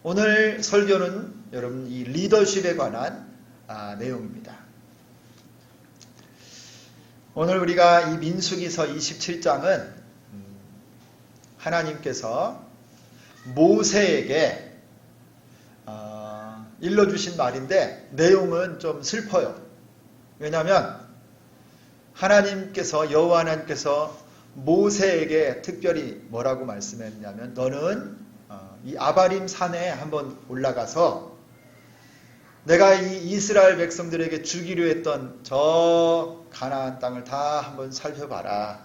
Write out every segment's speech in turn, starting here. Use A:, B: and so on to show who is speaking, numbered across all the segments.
A: 오늘 설교는 여러분 이 리더십에 관한 내용입니다. 오늘 우리가 이 민수기서 27장은 하나님께서 모세에게 일러주신 말인데 내용은 좀 슬퍼요. 왜냐하면 하나님께서 여호와 하나님께서 모세에게 특별히 뭐라고 말씀했냐면 너는 이 아바림 산에 한번 올라가서 내가 이 이스라엘 백성들에게 주기로 했던 저 가나안 땅을 다 한번 살펴봐라.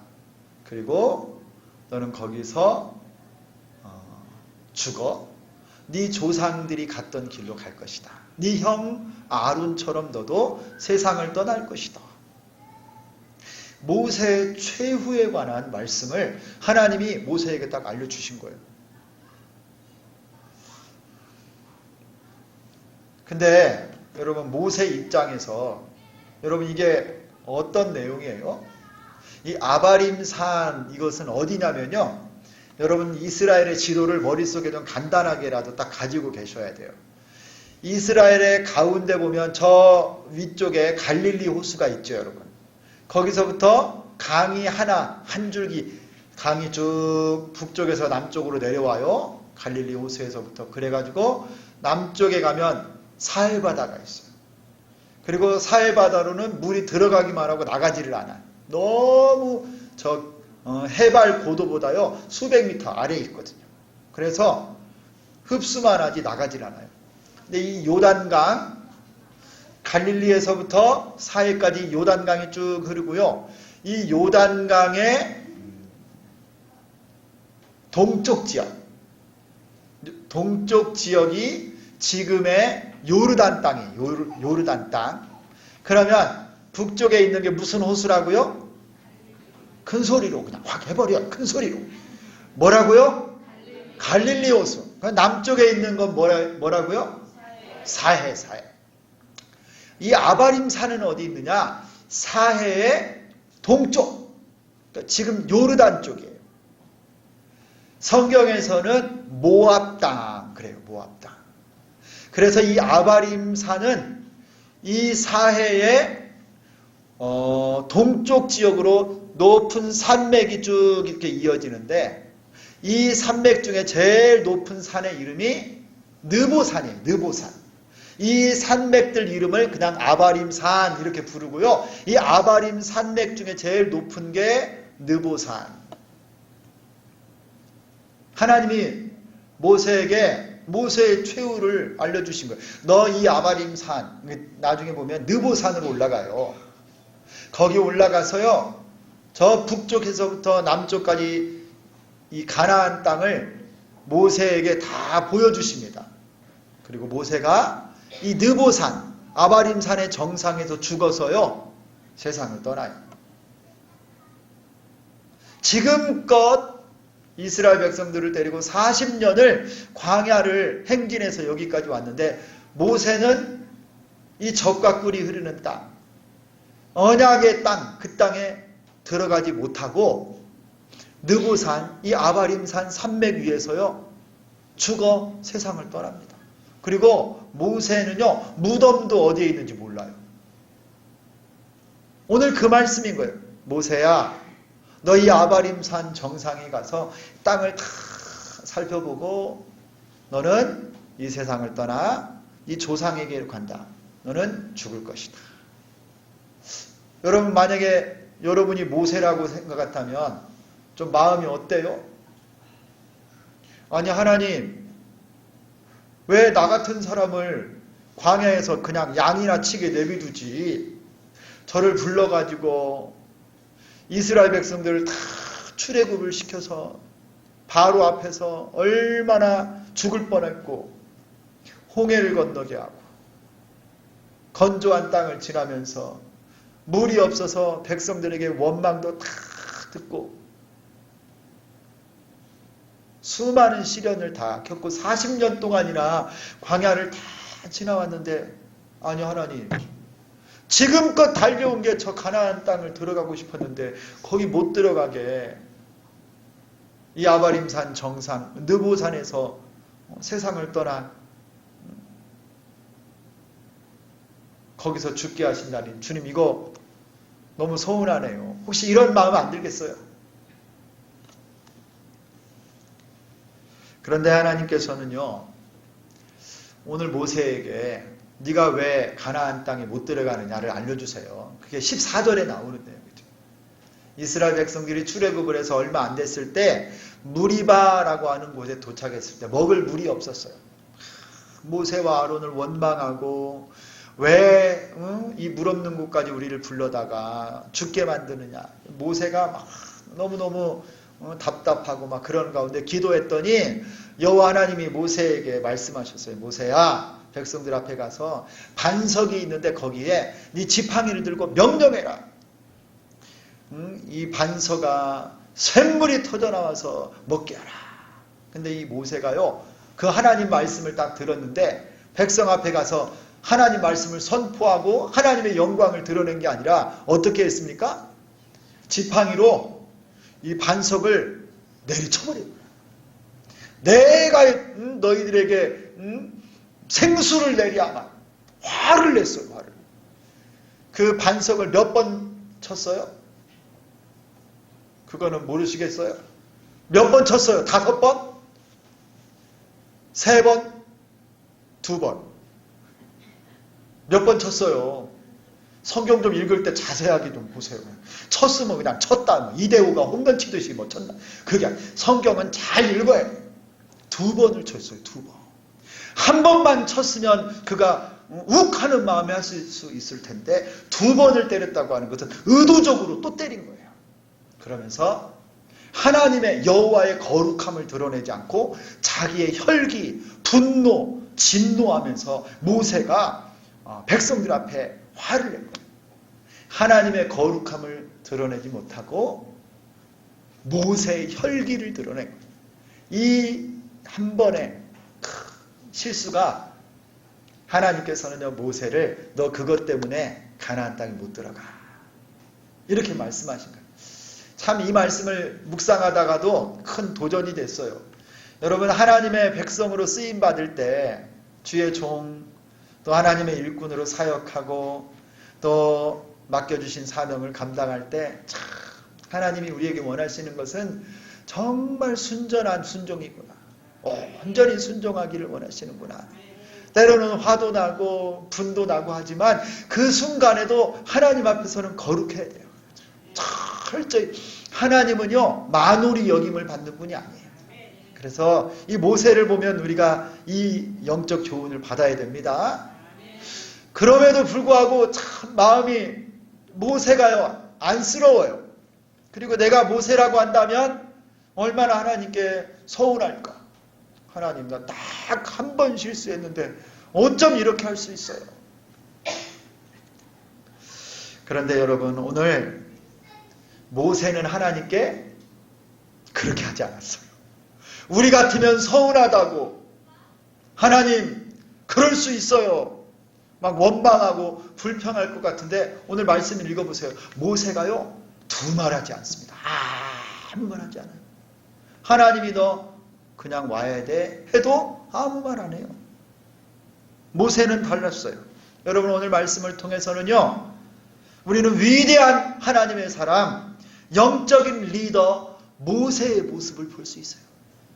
A: 그리고 너는 거기서 죽어 네 조상들이 갔던 길로 갈 것이다. 네 형 아론처럼 너도 세상을 떠날 것이다. 모세의 최후에 관한 말씀을 하나님이 모세에게 딱 알려주신 거예요. 근데 여러분 모세 입장에서 여러분 이게 어떤 내용이에요? 이 아바림 산 이것은 어디냐면요. 여러분 이스라엘의 지도를 머릿속에 좀 간단하게라도 딱 가지고 계셔야 돼요. 이스라엘의 가운데 보면 저 위쪽에 갈릴리 호수가 있죠, 여러분. 거기서부터 강이 한 줄기 강이 쭉 북쪽에서 남쪽으로 내려와요. 갈릴리 호수에서부터. 그래가지고 남쪽에 가면 사해바다가 있어요. 그리고 사해바다로는 물이 들어가기만 하고 나가지를 않아요. 너무 해발 고도보다요 수백 미터 아래에 있거든요. 그래서 흡수만 하지 나가질 않아요. 근데 이 요단강 갈릴리에서부터 사해까지 요단강이 쭉 흐르고요. 이 요단강의 동쪽 지역이 지금의 요르단 땅이에요. 요르단 땅. 그러면 북쪽에 있는 게 무슨 호수라고요? 큰 소리로 그냥 확 해버려. 큰 소리로. 뭐라고요? 갈릴리 호수. 남쪽에 있는 건 뭐라고요? 사해. 이 아바림 산은 어디 있느냐? 사해의 동쪽. 그러니까 지금 요르단 쪽이에요. 성경에서는 모압 땅 그래요. 모압 땅. 그래서 이 아바림 산은 이 사해의 동쪽 지역으로 높은 산맥이 쭉 이렇게 이어지는데 이 산맥 중에 제일 높은 산의 이름이 느보산이에요. 느보산. 이 산맥들 이름을 그냥 아바림산 이렇게 부르고요. 이 아바림 산맥 중에 제일 높은 게 느보산. 하나님이 모세에게 모세의 최후를 알려주신 거예요. 너 이 아바림산 나중에 보면 느보산으로 올라가요. 거기 올라가서요. 저 북쪽에서부터 남쪽까지 이 가나안 땅을 모세에게 다 보여주십니다. 그리고 모세가 이 느보산 아바림산의 정상에서 죽어서요. 세상을 떠나요. 지금껏 이스라엘 백성들을 데리고 40년을 광야를 행진해서 여기까지 왔는데 모세는 이 젖과 꿀이 흐르는 땅, 언약의 땅, 그 땅에 들어가지 못하고 느보산, 이 아바림산 산맥 위에서요 죽어 세상을 떠납니다. 그리고 모세는요 무덤도 어디에 있는지 몰라요. 오늘 그 말씀인 거예요. 모세야 너 이 아바림산 정상에 가서 땅을 다 살펴보고 너는 이 세상을 떠나 이 조상에게 간다. 너는 죽을 것이다. 여러분 만약에 여러분이 모세라고 생각했다면 좀 마음이 어때요? 아니 하나님 왜 나 같은 사람을 광야에서 그냥 양이나 치게 내비두지 저를 불러가지고 이스라엘 백성들을 다 출애굽을 시켜서 바로 앞에서 얼마나 죽을 뻔했고 홍해를 건너게 하고 건조한 땅을 지나면서 물이 없어서 백성들에게 원망도 다 듣고 수많은 시련을 다 겪고 40년 동안이나 광야를 다 지나왔는데 아니 하나님 지금껏 달려온 게 저 가나안 땅을 들어가고 싶었는데 거기 못 들어가게 이 아바림산 정상 느보산에서 세상을 떠나 거기서 죽게 하신다니 주님 이거 너무 서운하네요. 혹시 이런 마음 안 들겠어요? 그런데 하나님께서는요, 오늘 모세에게 네가 왜 가나안 땅에 못 들어가느냐를 알려주세요. 그게 14절에 나오는데요. 이스라엘 백성들이 출애굽을 해서 얼마 안 됐을 때 무리바라고 하는 곳에 도착했을 때 먹을 물이 없었어요. 모세와 아론을 원망하고 왜 이 물 없는 곳까지 우리를 불러다가 죽게 만드느냐. 모세가 막 너무너무 답답하고 막 그런 가운데 기도했더니 여호와 하나님이 모세에게 말씀하셨어요. 모세야, 백성들 앞에 가서 반석이 있는데 거기에 네 지팡이를 들고 명령해라. 이 반석아 샘물이 터져나와서 먹게 하라. 근데 이 모세가요, 그 하나님 말씀을 딱 들었는데 백성 앞에 가서 하나님 말씀을 선포하고 하나님의 영광을 드러낸 게 아니라 어떻게 했습니까? 지팡이로 이 반석을 내리쳐버린 거야. 내가 너희들에게 생수를 내리야만 화를 냈어요. 화를. 그 반석을 몇 번 쳤어요? 그거는 모르시겠어요? 몇 번 쳤어요? 5번? 3번? 2번? 몇 번 쳤어요? 성경 좀 읽을 때 자세하게 좀 보세요. 쳤으면 그냥 쳤다. 이대호가 홈런 치듯이 뭐 쳤나. 그게 성경은 잘 읽어야 돼요. 2번을 쳤어요. 2번. 한 번만 쳤으면 그가 욱 하는 마음에 할 수 있을 텐데 2번을 때렸다고 하는 것은 의도적으로 또 때린 거예요. 그러면서 하나님의 여호와의 거룩함을 드러내지 않고 자기의 혈기, 분노, 진노하면서 모세가 백성들 앞에 화를 낸 거예요. 하나님의 거룩함을 드러내지 못하고 모세의 혈기를 드러낸 거예요. 이 한 번의 실수가 하나님께서는요, 모세를 너 그것 때문에 가나안 땅에 못 들어가 이렇게 말씀하신 거예요. 참 이 말씀을 묵상하다가도 큰 도전이 됐어요. 여러분, 하나님의 백성으로 쓰임 받을 때 주의 종, 또 하나님의 일꾼으로 사역하고 또 맡겨주신 사명을 감당할 때 참 하나님이 우리에게 원하시는 것은 정말 순전한 순종이구나. 온전히 순종하기를 원하시는구나. 때로는 화도 나고 분도 나고 하지만 그 순간에도 하나님 앞에서는 거룩해야 돼요. 철저히. 하나님은요, 만홀이 여김을 받는 분이 아니에요. 그래서 이 모세를 보면 우리가 이 영적 교훈을 받아야 됩니다. 그럼에도 불구하고 참 마음이 모세가요, 안쓰러워요. 그리고 내가 모세라고 한다면 얼마나 하나님께 서운할까. 하나님, 나 딱 한 번 실수했는데 어쩜 이렇게 할 수 있어요. 그런데 여러분, 오늘 모세는 하나님께 그렇게 하지 않았어요. 우리 같으면 서운하다고, 하나님 그럴 수 있어요, 막 원망하고 불평할 것 같은데 오늘 말씀을 읽어보세요. 모세가요, 두말하지 않습니다. 아무 말 하지 않아요. 하나님이 너 그냥 와야 돼 해도 아무 말 안 해요. 모세는 달랐어요. 여러분, 오늘 말씀을 통해서는요, 우리는 위대한 하나님의 사람, 영적인 리더 모세의 모습을 볼 수 있어요.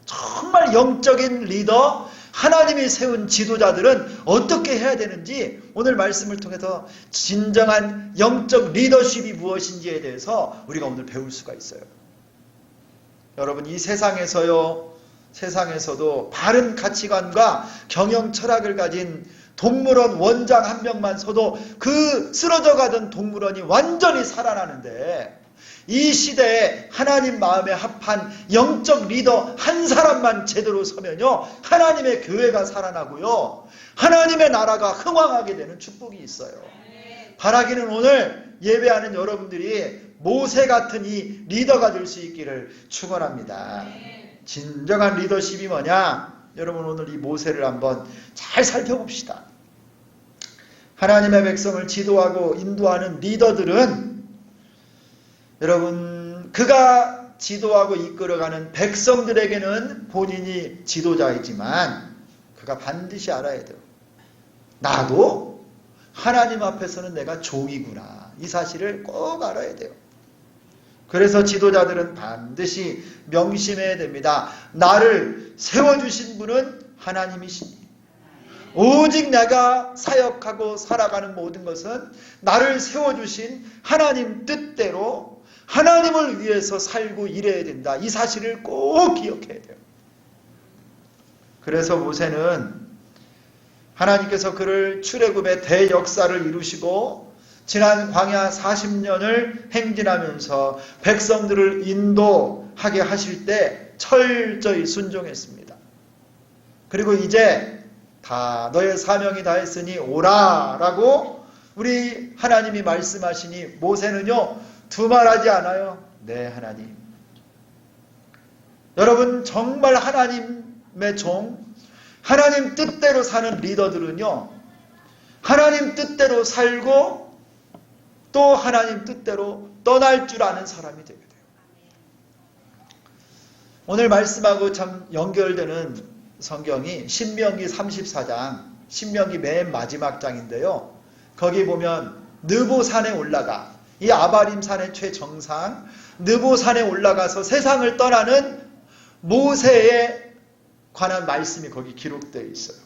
A: 정말 영적인 리더, 하나님이 세운 지도자들은 어떻게 해야 되는지 오늘 말씀을 통해서 진정한 영적 리더십이 무엇인지에 대해서 우리가 오늘 배울 수가 있어요. 여러분, 이 세상에서도 바른 가치관과 경영 철학을 가진 동물원 원장 한 명만 서도 그 쓰러져 가던 동물원이 완전히 살아나는데, 이 시대에 하나님 마음에 합한 영적 리더 한 사람만 제대로 서면요, 하나님의 교회가 살아나고요, 하나님의 나라가 흥왕하게 되는 축복이 있어요. 바라기는 오늘 예배하는 여러분들이 모세 같은 이 리더가 될 수 있기를 축원합니다. 진정한 리더십이 뭐냐? 여러분, 오늘 이 모세를 한번 잘 살펴봅시다. 하나님의 백성을 지도하고 인도하는 리더들은 여러분, 그가 지도하고 이끌어가는 백성들에게는 본인이 지도자이지만 그가 반드시 알아야 돼요. 나도 하나님 앞에서는 내가 종이구나. 이 사실을 꼭 알아야 돼요. 그래서 지도자들은 반드시 명심해야 됩니다. 나를 세워주신 분은 하나님이시니 오직 내가 사역하고 살아가는 모든 것은 나를 세워주신 하나님 뜻대로 하나님을 위해서 살고 일해야 된다. 이 사실을 꼭 기억해야 돼요. 그래서 모세는 하나님께서 그를 출애굽의 대역사를 이루시고 지난 광야 40년을 행진하면서 백성들을 인도하게 하실 때 철저히 순종했습니다. 그리고 이제 다 너의 사명이 다 했으니 오라라고 우리 하나님이 말씀하시니 모세는요 두말하지 않아요. 네 하나님. 여러분 정말 하나님의 종, 하나님 뜻대로 사는 리더들은요 하나님 뜻대로 살고 또 하나님 뜻대로 떠날 줄 아는 사람이 되게 돼요. 오늘 말씀하고 참 연결되는 성경이 신명기 34장, 신명기 맨 마지막 장인데요. 거기 보면 느보산에 올라가, 이 아바림 산의 최정상 느보산에 올라가서 세상을 떠나는 모세에 관한 말씀이 거기 기록되어 있어요.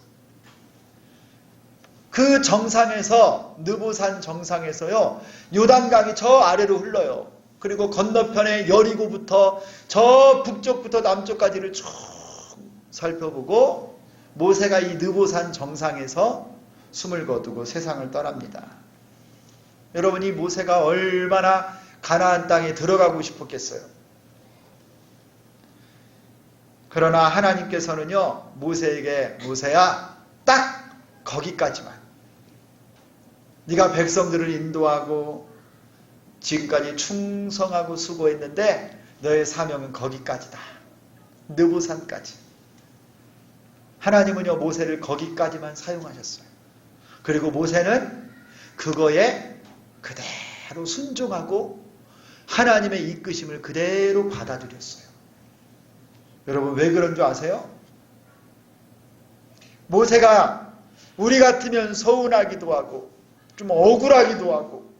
A: 그 정상에서 느보산 정상에서요 요단강이 저 아래로 흘러요. 그리고 건너편에 여리고부터 저 북쪽부터 남쪽까지를 쭉 살펴보고 모세가 이 느보산 정상에서 숨을 거두고 세상을 떠납니다. 여러분 이 모세가 얼마나 가나안 땅에 들어가고 싶었겠어요. 그러나 하나님께서는요 모세에게 모세야 딱 거기까지만 네가 백성들을 인도하고 지금까지 충성하고 수고했는데 너의 사명은 거기까지다. 느보산까지. 하나님은요 모세를 거기까지만 사용하셨어요. 그리고 모세는 그거에 그대로 순종하고 하나님의 이끄심을 그대로 받아들였어요. 여러분 왜 그런 줄 아세요? 모세가 우리 같으면 서운하기도 하고 좀 억울하기도 하고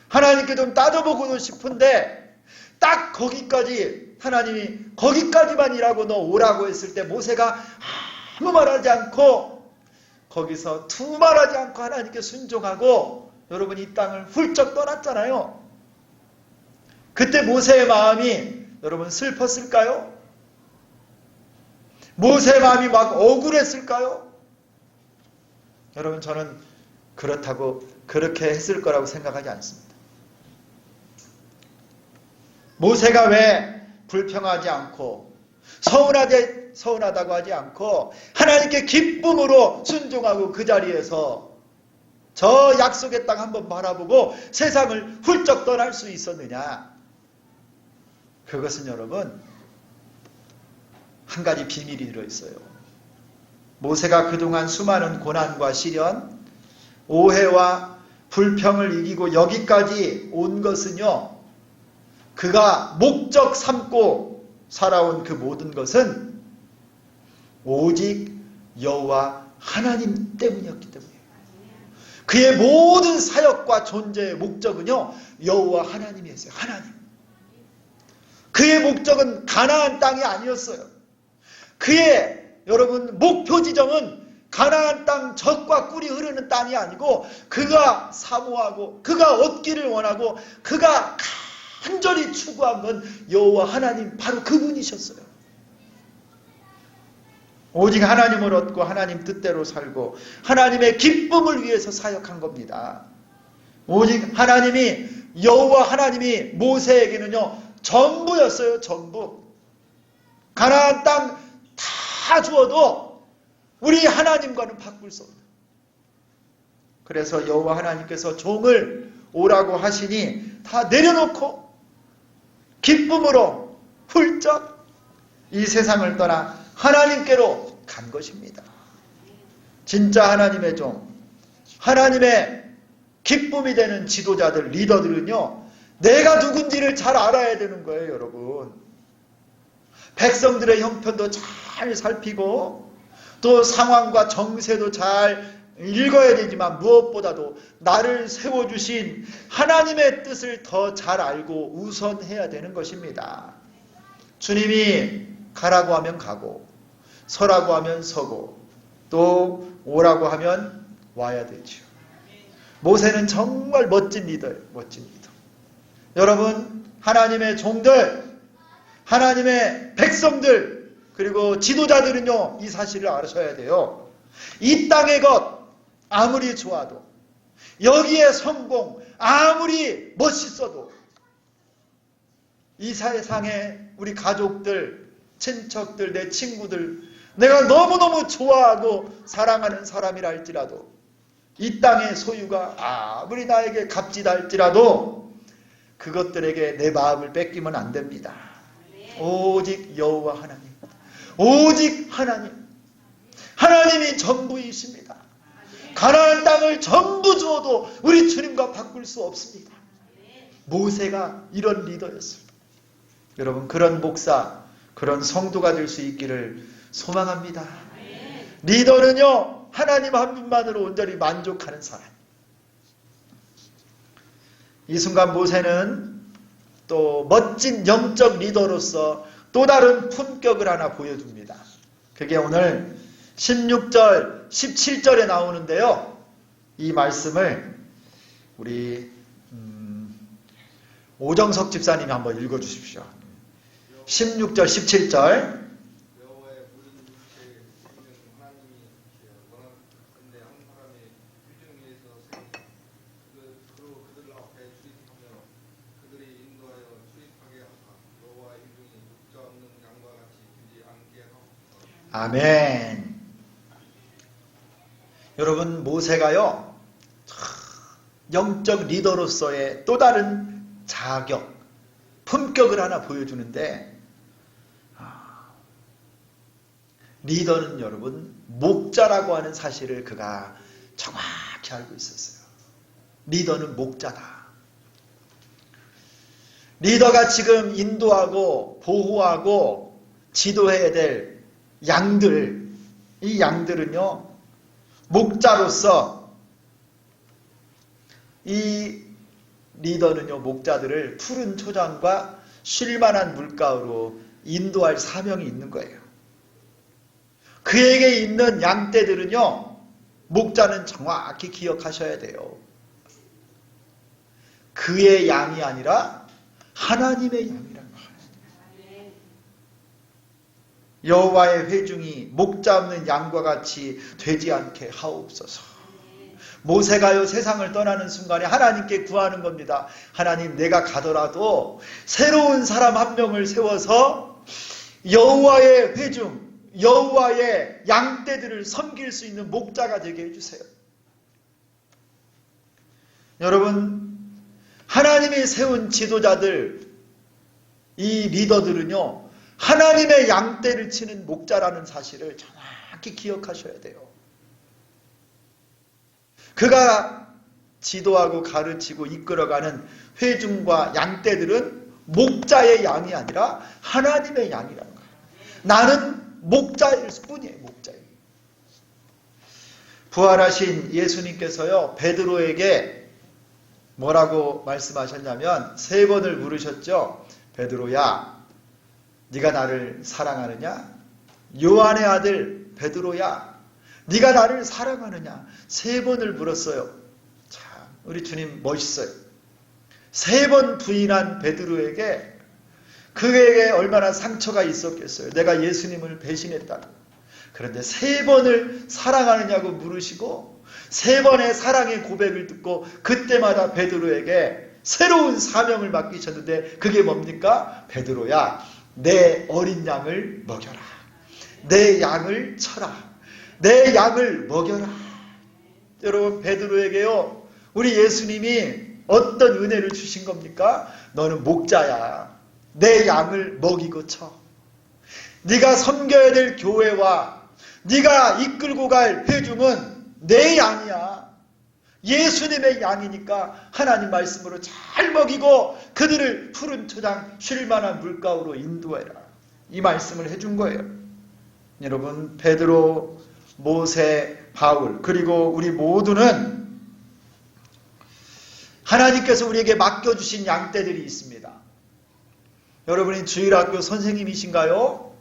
A: 하나님께 좀 따져보고도 싶은데 딱 거기까지 하나님이 거기까지만 일하고 너 오라고 했을 때 모세가 아무 말하지 않고 거기서 두말하지 않고 하나님께 순종하고 여러분 이 땅을 훌쩍 떠났잖아요. 그때 모세의 마음이 여러분 슬펐을까요? 모세의 마음이 막 억울했을까요? 여러분 저는 그렇다고 그렇게 했을 거라고 생각하지 않습니다. 모세가 왜 불평하지 않고 서운하다고 하지 않고 하나님께 기쁨으로 순종하고 그 자리에서 저 약속의 땅 한번 바라보고 세상을 훌쩍 떠날 수 있었느냐? 그것은 여러분 한 가지 비밀이 들어있어요. 모세가 그동안 수많은 고난과 시련, 오해와 불평을 이기고 여기까지 온 것은요, 그가 목적 삼고 살아온 그 모든 것은 오직 여호와 하나님 때문이었기 때문이에요. 그의 모든 사역과 존재의 목적은요, 여호와 하나님이었어요. 하나님. 그의 목적은 가나안 땅이 아니었어요. 그의 여러분 목표 지점은 가나안 땅 젖과 꿀이 흐르는 땅이 아니고 그가 사모하고 그가 얻기를 원하고 그가 간절히 추구한 건 여호와 하나님 바로 그분이셨어요. 오직 하나님을 얻고 하나님 뜻대로 살고 하나님의 기쁨을 위해서 사역한 겁니다. 오직 하나님이 여호와 하나님이 모세에게는요 전부였어요. 전부. 가나안 땅 다 주어도 우리 하나님과는 바꿀 수 없다. 그래서 여호와 하나님께서 종을 오라고 하시니 다 내려놓고 기쁨으로 훌쩍 이 세상을 떠나 하나님께로 간 것입니다. 진짜 하나님의 종, 하나님의 기쁨이 되는 지도자들, 리더들은요, 내가 누군지를 잘 알아야 되는 거예요, 여러분. 백성들의 형편도 잘 살피고 또 상황과 정세도 잘 읽어야 되지만 무엇보다도 나를 세워주신 하나님의 뜻을 더 잘 알고 우선해야 되는 것입니다. 주님이 가라고 하면 가고 서라고 하면 서고 또 오라고 하면 와야 되죠. 모세는 정말 멋진 리더예요. 멋진 리더. 여러분, 하나님의 종들, 하나님의 백성들, 그리고 지도자들은요, 이 사실을 아셔야 돼요. 이 땅의 것 아무리 좋아도, 여기에 성공 아무리 멋있어도, 이 세상에 우리 가족들, 친척들, 내 친구들, 내가 너무너무 좋아하고 사랑하는 사람이라 할지라도, 이 땅의 소유가 아무리 나에게 값지다 할지라도 그것들에게 내 마음을 뺏기면 안 됩니다. 오직 여호와 하나님, 오직 하나님, 하나님이 전부이십니다. 가나안 땅을 전부 주어도 우리 주님과 바꿀 수 없습니다. 모세가 이런 리더였습니다. 여러분, 그런 목사, 그런 성도가 될 수 있기를 소망합니다. 리더는요, 하나님 한 분만으로 온전히 만족하는 사람. 이 순간 모세는 또 멋진 영적 리더로서 또 다른 품격을 하나 보여줍니다. 그게 오늘 16절, 17절에 나오는데요. 이 말씀을 우리 오정석 집사님이 한번 읽어주십시오. 16절, 17절. 아멘. 여러분, 모세가요, 영적 리더로서의 또 다른 자격, 품격을 하나 보여주는데, 리더는 여러분, 목자라고 하는 사실을 그가 정확히 알고 있었어요. 리더는 목자다. 리더가 지금 인도하고 보호하고 지도해야 될 양들, 이 양들은요, 목자로서 이 리더는요, 목자들을 푸른 초장과 쉴만한 물가로 인도할 사명이 있는 거예요. 그에게 있는 양떼들은요, 목자는 정확히 기억하셔야 돼요. 그의 양이 아니라 하나님의 양이란 거예요. 여호와의 회중이 목자 없는 양과 같이 되지 않게 하옵소서. 모세가요, 세상을 떠나는 순간에 하나님께 구하는 겁니다. 하나님, 내가 가더라도 새로운 사람 한 명을 세워서 여호와의 회중, 여호와의 양떼들을 섬길 수 있는 목자가 되게 해주세요. 여러분, 하나님이 세운 지도자들, 이 리더들은요, 하나님의 양떼를 치는 목자라는 사실을 정확히 기억하셔야 돼요. 그가 지도하고 가르치고 이끌어가는 회중과 양떼들은 목자의 양이 아니라 하나님의 양이라는 거예요. 나는 목자일 뿐이에요. 목자예요. 부활하신 예수님께서요, 베드로에게 뭐라고 말씀하셨냐면 3번을 물으셨죠. 베드로야, 네가 나를 사랑하느냐? 요한의 아들 베드로야, 네가 나를 사랑하느냐? 3번을 물었어요. 참, 우리 주님 멋있어요. 3번 부인한 베드로에게 그에게 얼마나 상처가 있었겠어요. 내가 예수님을 배신했다고. 그런데 3번을 사랑하느냐고 물으시고 3번의 사랑의 고백을 듣고 그때마다 베드로에게 새로운 사명을 맡기셨는데 그게 뭡니까? 베드로야, 내 어린 양을 먹여라. 내 양을 쳐라. 내 양을 먹여라. 여러분, 베드로에게요, 우리 예수님이 어떤 은혜를 주신 겁니까? 너는 목자야. 내 양을 먹이고 쳐. 네가 섬겨야 될 교회와 네가 이끌고 갈 회중은 내 양이야. 예수님의 양이니까 하나님 말씀으로 잘 먹이고 그들을 푸른 초장 쉴만한 물가로 인도해라. 이 말씀을 해준 거예요. 여러분, 베드로, 모세, 바울, 그리고 우리 모두는 하나님께서 우리에게 맡겨주신 양떼들이 있습니다. 여러분이 주일학교 선생님이신가요?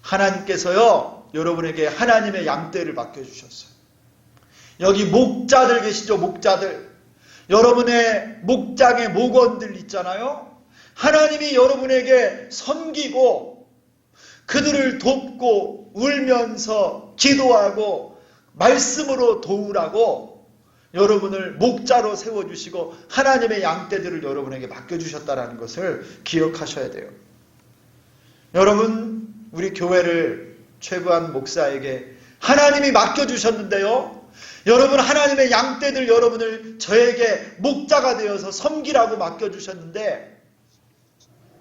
A: 하나님께서요, 여러분에게 하나님의 양떼를 맡겨주셨어요. 여기 목자들 계시죠? 목자들. 여러분의 목장의 목원들 있잖아요. 하나님이 여러분에게 섬기고 그들을 돕고 울면서 기도하고 말씀으로 도우라고 여러분을 목자로 세워주시고 하나님의 양떼들을 여러분에게 맡겨주셨다는 것을 기억하셔야 돼요. 여러분, 우리 교회를 최부한 목사에게 하나님이 맡겨주셨는데요. 여러분, 하나님의 양떼들 여러분을 저에게 목자가 되어서 섬기라고 맡겨주셨는데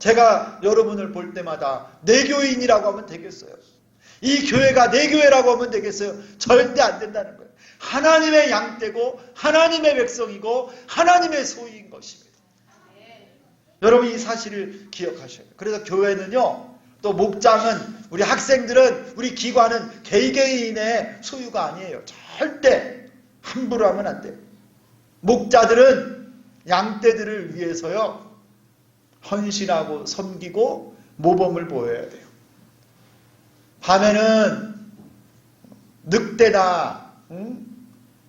A: 제가 여러분을 볼 때마다 내 교인이라고 하면 되겠어요? 이 교회가 내 교회라고 하면 되겠어요? 절대 안 된다는 거예요. 하나님의 양떼고 하나님의 백성이고 하나님의 소유인 것입니다. 여러분, 이 사실을 기억하셔야 돼요. 그래서 교회는요, 또 목장은, 우리 학생들은, 우리 기관은 개개인의 소유가 아니에요. 절대 함부로 하면 안 돼요. 목자들은 양떼들을 위해서요, 헌신하고 섬기고 모범을 보여야 돼요. 밤에는 늑대나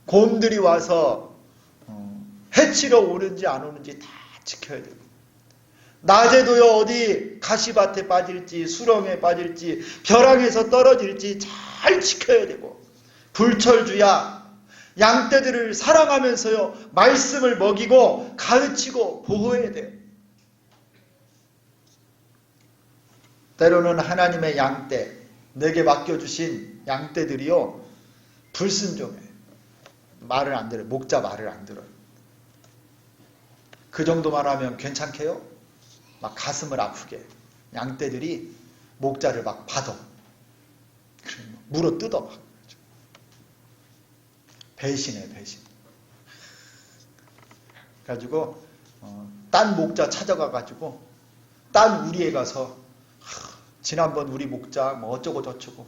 A: 곰들이 와서 해치러 오는지 안 오는지 다 지켜야 되고, 낮에도요, 어디 가시밭에 빠질지 수렁에 빠질지 벼랑에서 떨어질지 잘 지켜야 되고, 불철주야 양떼들을 사랑하면서요, 말씀을 먹이고 가르치고 보호해야 돼요. 때로는 하나님의 양떼, 내게 맡겨주신 양떼들이요, 불순종해. 말을 안 들어요. 목자 말을 안 들어요. 그 정도만 하면 괜찮게요? 막 가슴을 아프게 양떼들이 목자를 막 받아. 물어 뜯어. 막. 배신해, 배신. 그래가지고 딴 목자 찾아가가지고 딴 우리에 가서 지난번 우리 목자 뭐 어쩌고 저쩌고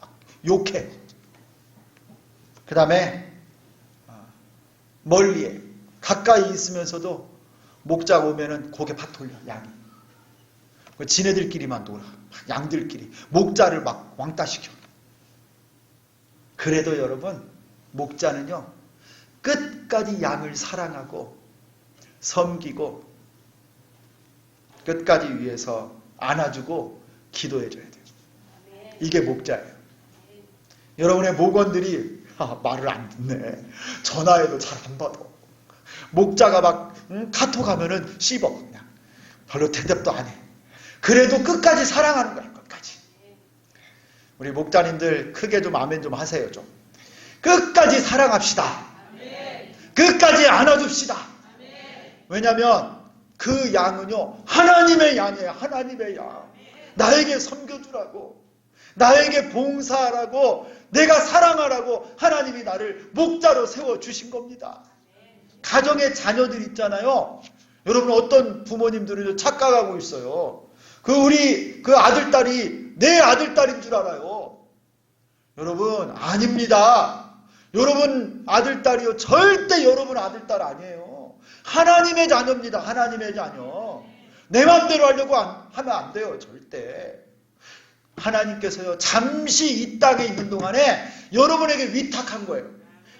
A: 막 욕해. 그 다음에 멀리에 가까이 있으면서도 목자 오면은 고개 팍 돌려, 양이. 지네들끼리만 놀아. 양들끼리 목자를 막 왕따시켜. 그래도 여러분, 목자는요, 끝까지 양을 사랑하고 섬기고 끝까지 위해서 안아주고 기도해줘야 돼요. 이게 목자예요. 여러분의 목원들이 말을 안 듣네. 전화해도 잘 안 받아. 목자가 막 카톡 하면은 씹어. 그냥 별로 대답도 안 해. 그래도 끝까지 사랑하는 거야. 끝까지. 우리 목자님들 크게 좀 아멘 좀 하세요. 좀. 끝까지 사랑합시다. 끝까지 안아줍시다. 왜냐하면 그 양은요, 하나님의 양이에요. 하나님의 양. 나에게 섬겨주라고, 나에게 봉사하라고, 내가 사랑하라고 하나님이 나를 목자로 세워주신 겁니다. 가정의 자녀들 있잖아요. 여러분, 어떤 부모님들은 착각하고 있어요. 우리 아들, 딸이 내 아들, 딸인 줄 알아요. 여러분, 아닙니다. 여러분 아들, 딸이요, 절대 여러분 아들, 딸 아니에요. 하나님의 자녀입니다. 하나님의 자녀. 내 맘대로 하려고 하면 안 돼요. 절대. 하나님께서요, 잠시 이 땅에 있는 동안에 여러분에게 위탁한 거예요.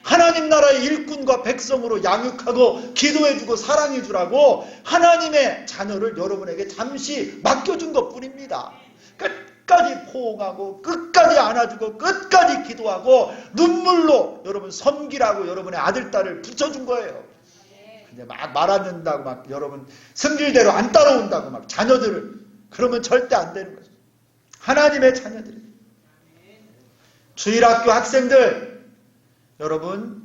A: 하나님 나라의 일꾼과 백성으로 양육하고 기도해주고 사랑해주라고 하나님의 자녀를 여러분에게 잠시 맡겨준 것뿐입니다. 끝까지 포옹하고 끝까지 안아주고 끝까지 기도하고 눈물로 여러분 섬기라고 여러분의 아들, 딸을 붙여준 거예요. 근데 막 말 안 듣는다고 막 여러분 승질대로 안 따라온다고 막 자녀들을, 그러면 절대 안 되는 거죠. 하나님의 자녀들이. 주일학교 학생들, 여러분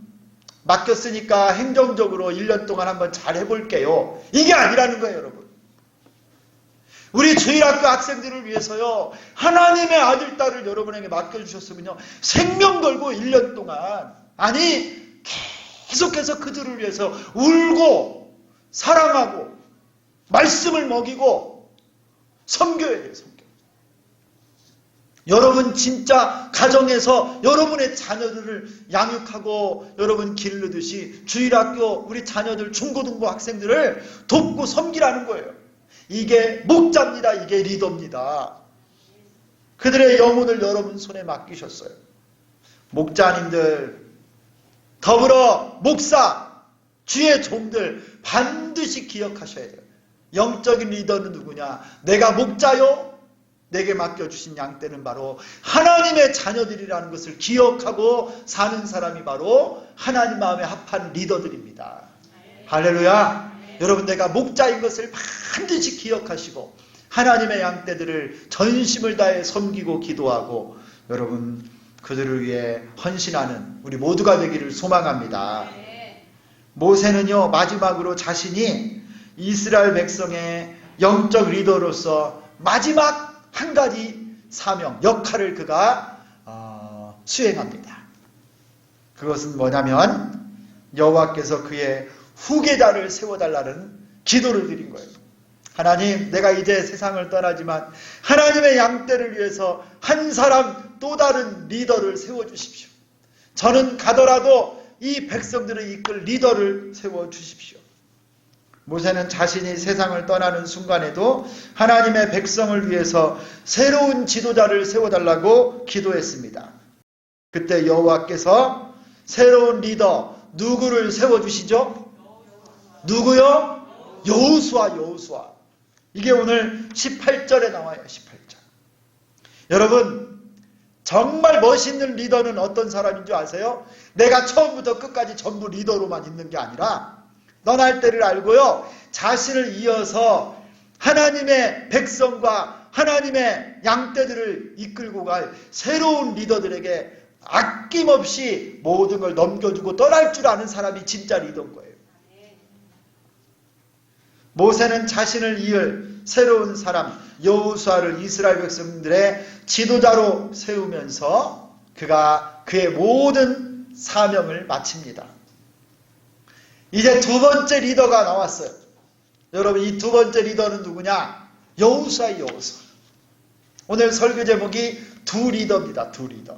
A: 맡겼으니까 행정적으로 1년 동안 한번 잘 해볼게요. 이게 아니라는 거예요. 여러분, 우리 주일학교 학생들을 위해서요, 하나님의 아들, 딸을 여러분에게 맡겨주셨으면요, 생명 걸고 1년 동안, 아니 계속해서 그들을 위해서 울고 사랑하고 말씀을 먹이고 섬겨야 돼요. 섬겨. 여러분 진짜 가정에서 여러분의 자녀들을 양육하고 여러분 기르듯이 주일학교 우리 자녀들 중고등부 학생들을 돕고 섬기라는 거예요. 이게 목자입니다. 이게 리더입니다. 그들의 영혼을 여러분 손에 맡기셨어요. 목자님들, 더불어 목사, 주의 종들 반드시 기억하셔야 돼요. 영적인 리더는 누구냐? 내가 목자요? 내게 맡겨주신 양떼는 바로 하나님의 자녀들이라는 것을 기억하고 사는 사람이 바로 하나님 마음에 합한 리더들입니다. 할렐루야. 여러분, 내가 목자인 것을 반드시 기억하시고 하나님의 양떼들을 전심을 다해 섬기고 기도하고 여러분 그들을 위해 헌신하는 우리 모두가 되기를 소망합니다. 모세는요, 마지막으로 자신이 이스라엘 백성의 영적 리더로서 마지막 한 가지 사명, 역할을 그가 수행합니다. 그것은 뭐냐면 여호와께서 그의 후계자를 세워달라는 기도를 드린 거예요. 하나님, 내가 이제 세상을 떠나지만 하나님의 양떼를 위해서 한 사람 또 다른 리더를 세워주십시오. 저는 가더라도 이 백성들을 이끌 리더를 세워주십시오. 모세는 자신이 세상을 떠나는 순간에도 하나님의 백성을 위해서 새로운 지도자를 세워달라고 기도했습니다. 그때 여호와께서 새로운 리더 누구를 세워주시죠? 누구요? 여호수아. 이게 오늘 18절에 나와요. 18절. 여러분, 정말 멋있는 리더는 어떤 사람인 줄 아세요? 내가 처음부터 끝까지 전부 리더로만 있는 게 아니라 떠날 때를 알고요, 자신을 이어서 하나님의 백성과 하나님의 양떼들을 이끌고 갈 새로운 리더들에게 아낌없이 모든 걸 넘겨주고 떠날 줄 아는 사람이 진짜 리더인 거예요. 모세는 자신을 이을 새로운 사람 여호수아를 이스라엘 백성들의 지도자로 세우면서 그가 그의 모든 사명을 마칩니다. 이제 두 번째 리더가 나왔어요. 여러분, 이 두 번째 리더는 누구냐? 여호수아예요. 여호수아. 오늘 설교 제목이 두 리더입니다. 두 리더.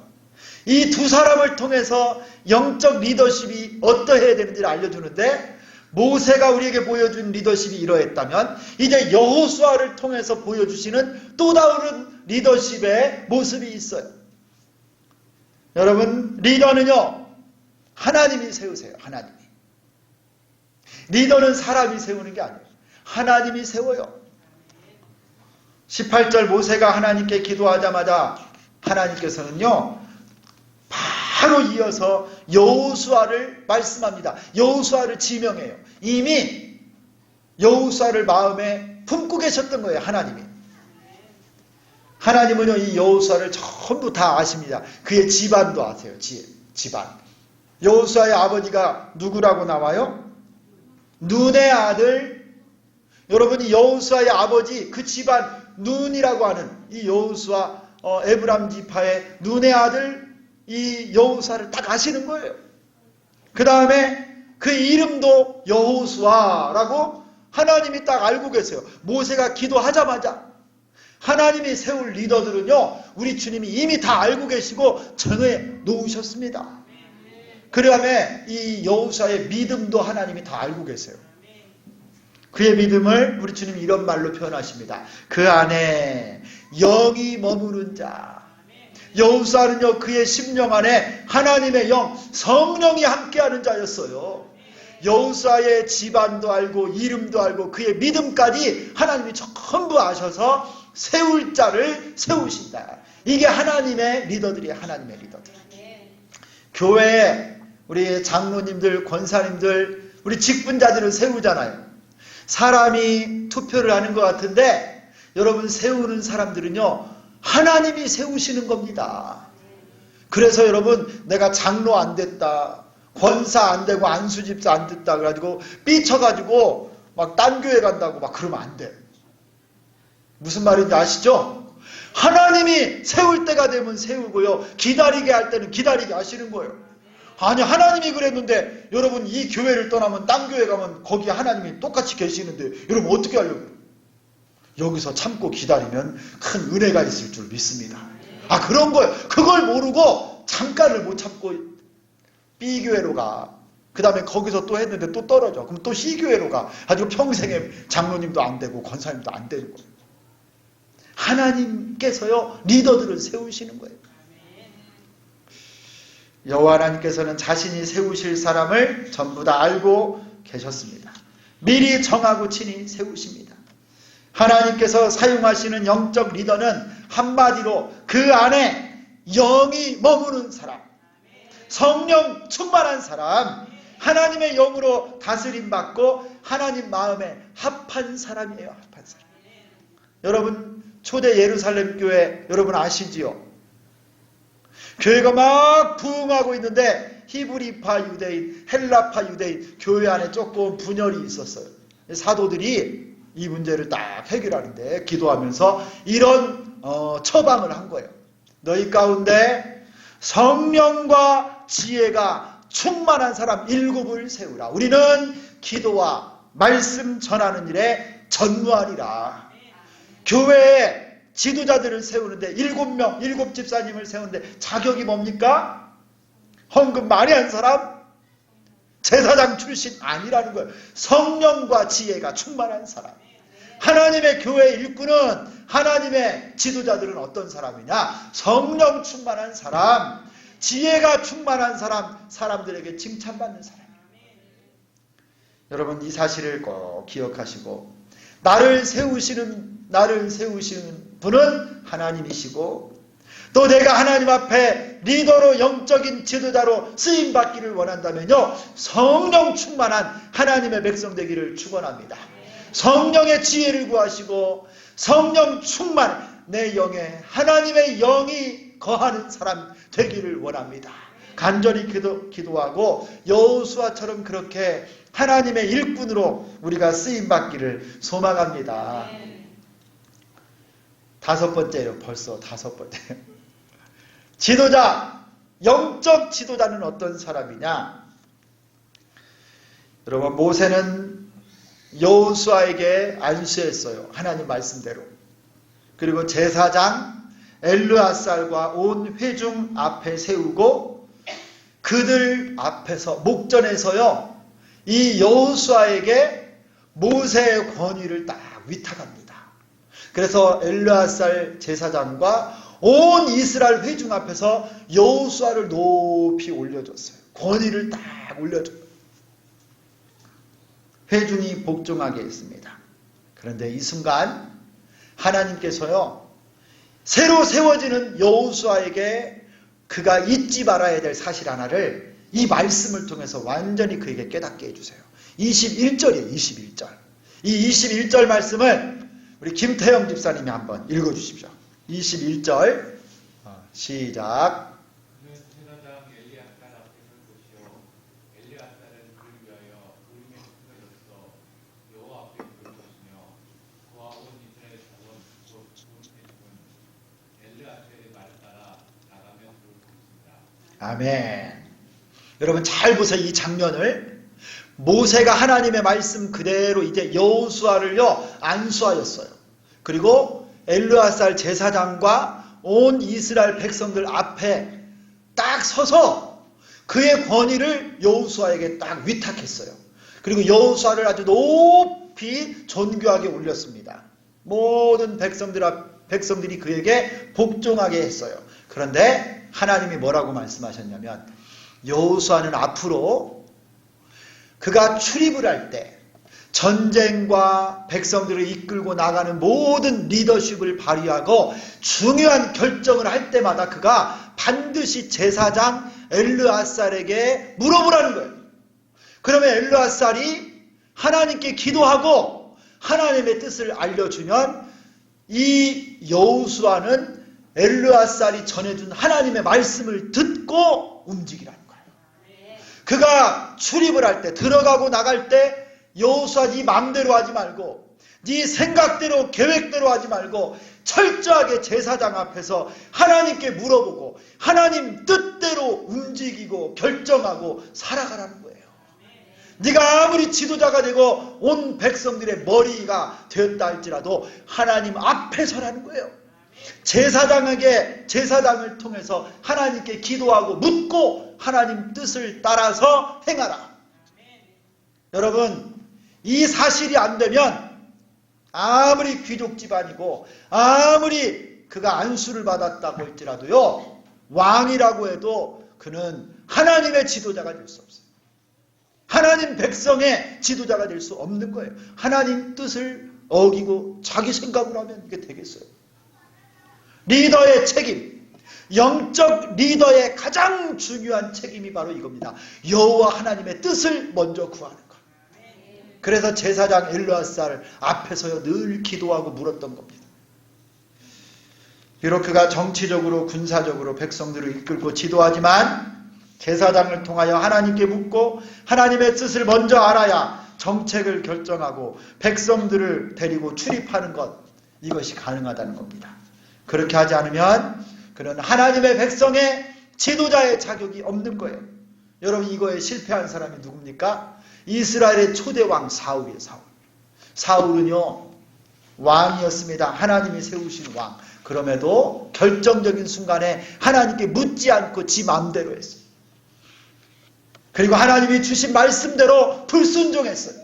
A: 이 두 사람을 통해서 영적 리더십이 어떠해야 되는지를 알려주는데, 모세가 우리에게 보여준 리더십이 이러했다면 이제 여호수아를 통해서 보여주시는 또 다른 리더십의 모습이 있어요. 여러분, 리더는요, 하나님이 세우세요. 하나님이. 리더는 사람이 세우는 게 아니에요. 하나님이 세워요. 18절 모세가 하나님께 기도하자마자 하나님께서는요, 바로 이어서 여호수아를 말씀합니다. 여호수아를 지명해요. 이미 여호수아를 마음에 품고 계셨던 거예요. 하나님이. 하나님은요, 이 여호수아를 전부 다 아십니다. 그의 집안도 아세요. 집안. 여호수아의 아버지가 누구라고 나와요? 눈의 아들. 여러분이 여호수아의 아버지, 그 집안 눈이라고 하는 이 여호수아 에브람 지파의 눈의 아들 이 여호수아를 딱 아시는 거예요. 그 다음에 그 이름도 여호수아라고 하나님이 딱 알고 계세요. 모세가 기도하자마자 하나님이 세울 리더들은요, 우리 주님이 이미 다 알고 계시고 정해 놓으셨습니다. 그 다음에 이 여호수아의 믿음도 하나님이 다 알고 계세요. 그의 믿음을 우리 주님이 이런 말로 표현하십니다. 그 안에 영이 머무는 자. 여호수아는요, 그의 심령 안에 하나님의 영, 성령이 함께하는 자였어요. 여호수아의 집안도 알고 이름도 알고 그의 믿음까지 하나님이 전부 아셔서 세울 자를 세우신다. 이게 하나님의 리더들이에요. 하나님의 리더들. 교회에 우리 장로님들, 권사님들, 우리 직분자들을 세우잖아요. 사람이 투표를 하는 것 같은데 여러분, 세우는 사람들은요, 하나님이 세우시는 겁니다. 그래서 여러분, 내가 장로 안 됐다, 권사 안 되고 안수집사 안 됐다 그래가지고 삐쳐가지고 막 딴 교회 간다고 막 그러면 안 돼. 무슨 말인지 아시죠? 하나님이 세울 때가 되면 세우고요, 기다리게 할 때는 기다리게 하시는 거예요. 아니, 하나님이 그랬는데 여러분, 이 교회를 떠나면 딴 교회 가면 거기 하나님이 똑같이 계시는데 여러분 어떻게 하려고요? 여기서 참고 기다리면 큰 은혜가 있을 줄 믿습니다. 그런 거예요. 그걸 모르고 잠깐을 못 참고 B교회로 가. 그 다음에 거기서 또 했는데 또 떨어져. 그럼 또 C교회로 가. 가지고 평생에 장로님도 안 되고 권사님도 안 되는 거예요. 하나님께서요 리더들을 세우시는 거예요. 여호와 하나님께서는 자신이 세우실 사람을 전부 다 알고 계셨습니다. 미리 정하고 친히 세우십니다. 하나님께서 사용하시는 영적 리더는 한마디로 그 안에 영이 머무는 사람, 성령 충만한 사람, 하나님의 영으로 다스림받고 하나님 마음에 합한 사람이에요. 합한 사람. 여러분 초대 예루살렘 교회 여러분 아시지요? 교회가 막 부흥하고 있는데 히브리파 유대인, 헬라파 유대인 교회 안에 조금 분열이 있었어요. 사도들이 이 문제를 딱 해결하는데 기도하면서 이런 처방을 한 거예요. 너희 가운데 성령과 지혜가 충만한 사람 7을 세우라. 우리는 기도와 말씀 전하는 일에 전무하리라. 교회에 지도자들을 세우는데 7명, 7집사님을 세우는데 자격이 뭡니까? 헌금 많이 한 사람? 제사장 출신 아니라는 거예요. 성령과 지혜가 충만한 사람. 하나님의 교회 일꾼은 하나님의 지도자들은 어떤 사람이냐? 성령 충만한 사람, 지혜가 충만한 사람, 사람들에게 칭찬받는 사람이에요. 여러분 이 사실을 꼭 기억하시고 나를 세우시는 분은 하나님이시고 또 내가 하나님 앞에 리더로 영적인 지도자로 쓰임받기를 원한다면요 성령 충만한 하나님의 백성 되기를 축원합니다. 성령의 지혜를 구하시고 성령 충만 내 영에 하나님의 영이 거하는 사람 되기를 원합니다. 간절히 기도하고 여호수아처럼 그렇게 하나님의 일꾼으로 우리가 쓰임받기를 소망합니다. 5번째요. 벌써 5번째. 지도자, 영적 지도자는 어떤 사람이냐? 여러분 모세는 여호수아에게 안수했어요. 하나님 말씀대로. 그리고 제사장 엘르아살과 온 회중 앞에 세우고 그들 앞에서 목전에서요 이 여호수아에게 모세의 권위를 딱 위탁합니다. 그래서 엘르아살 제사장과 온 이스라엘 회중 앞에서 여호수아를 높이 올려줬어요. 권위를 딱 올려줘요. 회중이 복종하게 했습니다. 그런데 이 순간 하나님께서요 새로 세워지는 여호수아에게 그가 잊지 말아야 될 사실 하나를 이 말씀을 통해서 완전히 그에게 깨닫게 해주세요. 21절이에요. 21절. 이 21절 말씀을 우리 김태영 집사님이 한번 읽어주십시오. 21절 시작.
B: 그는 제사장 엘리아살 앞에 설 것이요 엘리아살은 그를 위하여 우림의 흙을 여호와 앞에 부를 것이며 그와 온 이스라엘 자손 곧 온 회중은 엘리아살의 말을 따라 나가며 부를 것입니다.
A: 아멘. 여러분 잘 보세요. 이 장면을. 모세가 하나님의 말씀 그대로 이제 여호수아를요 안수하였어요. 그리고 엘르아살 제사장과 온 이스라엘 백성들 앞에 딱 서서 그의 권위를 여호수아에게 딱 위탁했어요. 그리고 여호수아를 아주 높이 존귀하게 올렸습니다. 모든 백성들이 그에게 복종하게 했어요. 그런데 하나님이 뭐라고 말씀하셨냐면 여호수아는 앞으로 그가 출입을 할 때 전쟁과 백성들을 이끌고 나가는 모든 리더십을 발휘하고 중요한 결정을 할 때마다 그가 반드시 제사장 엘르아살에게 물어보라는 거예요. 그러면 엘르아살이 하나님께 기도하고 하나님의 뜻을 알려주면 이 여호수아는 엘르아살이 전해준 하나님의 말씀을 듣고 움직이라는 거예요. 그가 출입을 할 때, 들어가고 나갈 때 여호수아 네 마음대로 하지 말고 네 생각대로 계획대로 하지 말고 철저하게 제사장 앞에서 하나님께 물어보고 하나님 뜻대로 움직이고 결정하고 살아가라는 거예요. 네가 아무리 지도자가 되고 온 백성들의 머리가 되었다 할지라도 하나님 앞에 서라는 거예요. 제사장을 통해서 하나님께 기도하고 묻고 하나님 뜻을 따라서 행하라. 여러분, 이 사실이 안 되면 아무리 귀족 집안이고 아무리 그가 안수를 받았다고 할지라도요, 왕이라고 해도 그는 하나님의 지도자가 될 수 없어요. 하나님 백성의 지도자가 될 수 없는 거예요. 하나님 뜻을 어기고 자기 생각으로 하면 이게 되겠어요. 리더의 책임, 영적 리더의 가장 중요한 책임이 바로 이겁니다. 여호와 하나님의 뜻을 먼저 구하는 것. 그래서 제사장 엘르아살 앞에서 늘 기도하고 물었던 겁니다. 비록 그가 정치적으로 군사적으로 백성들을 이끌고 지도하지만 제사장을 통하여 하나님께 묻고 하나님의 뜻을 먼저 알아야 정책을 결정하고 백성들을 데리고 출입하는 것, 이것이 가능하다는 겁니다. 그렇게 하지 않으면 그는 하나님의 백성의 지도자의 자격이 없는 거예요. 여러분, 이거에 실패한 사람이 누굽니까? 이스라엘의 초대왕 사울이에요. 사울은요, 왕이었습니다. 하나님이 세우신 왕. 그럼에도 결정적인 순간에 하나님께 묻지 않고 지 마음대로 했어요. 그리고 하나님이 주신 말씀대로 불순종했어요.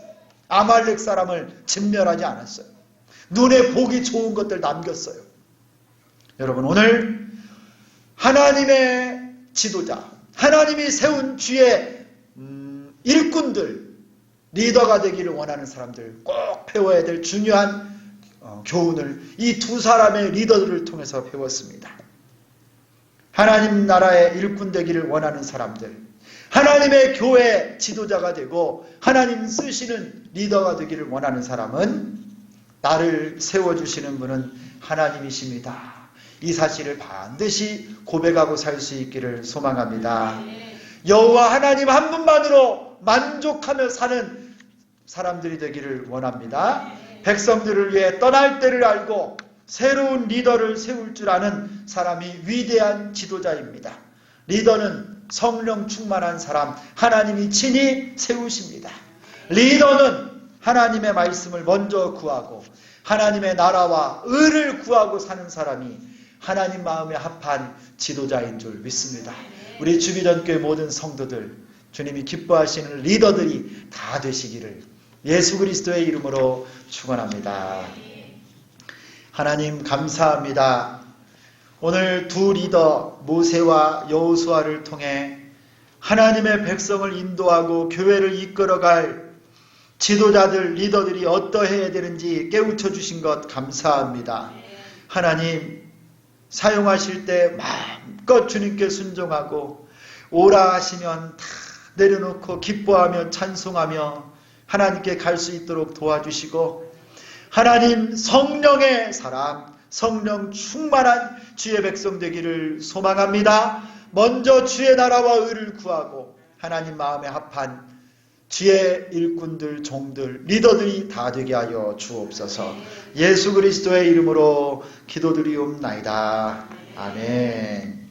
A: 아말렉 사람을 진멸하지 않았어요. 눈에 보기 좋은 것들 남겼어요. 여러분, 오늘 하나님의 지도자, 하나님이 세운 주의 일꾼들, 리더가 되기를 원하는 사람들 꼭 배워야 될 중요한 교훈을 이 두 사람의 리더들을 통해서 배웠습니다. 하나님 나라의 일꾼 되기를 원하는 사람들, 하나님의 교회 지도자가 되고 하나님 쓰시는 리더가 되기를 원하는 사람은 나를 세워주시는 분은 하나님이십니다. 이 사실을 반드시 고백하고 살 수 있기를 소망합니다. 여호와 하나님 한 분만으로 만족하며 사는 사람들이 되기를 원합니다. 백성들을 위해 떠날 때를 알고 새로운 리더를 세울 줄 아는 사람이 위대한 지도자입니다. 리더는 성령 충만한 사람, 하나님이 친히 세우십니다. 리더는 하나님의 말씀을 먼저 구하고 하나님의 나라와 의를 구하고 사는 사람이 하나님 마음에 합한 지도자인 줄 믿습니다. 우리 주비전교회 모든 성도들, 주님이 기뻐하시는 리더들이 다 되시기를 예수 그리스도의 이름으로 축원합니다. 하나님 감사합니다. 오늘 두 리더 모세와 여호수아를 통해 하나님의 백성을 인도하고 교회를 이끌어갈 지도자들, 리더들이 어떠해야 되는지 깨우쳐 주신 것 감사합니다. 하나님, 사용하실 때 마음껏 주님께 순종하고 오라 하시면 다 내려놓고 기뻐하며 찬송하며 하나님께 갈 수 있도록 도와주시고, 하나님 성령의 사람, 성령 충만한 주의 백성 되기를 소망합니다. 먼저 주의 나라와 의를 구하고 하나님 마음에 합한 주의 일꾼들, 종들, 리더들이 다 되게 하여 주옵소서. 예수 그리스도의 이름으로 기도드리옵나이다. 아멘.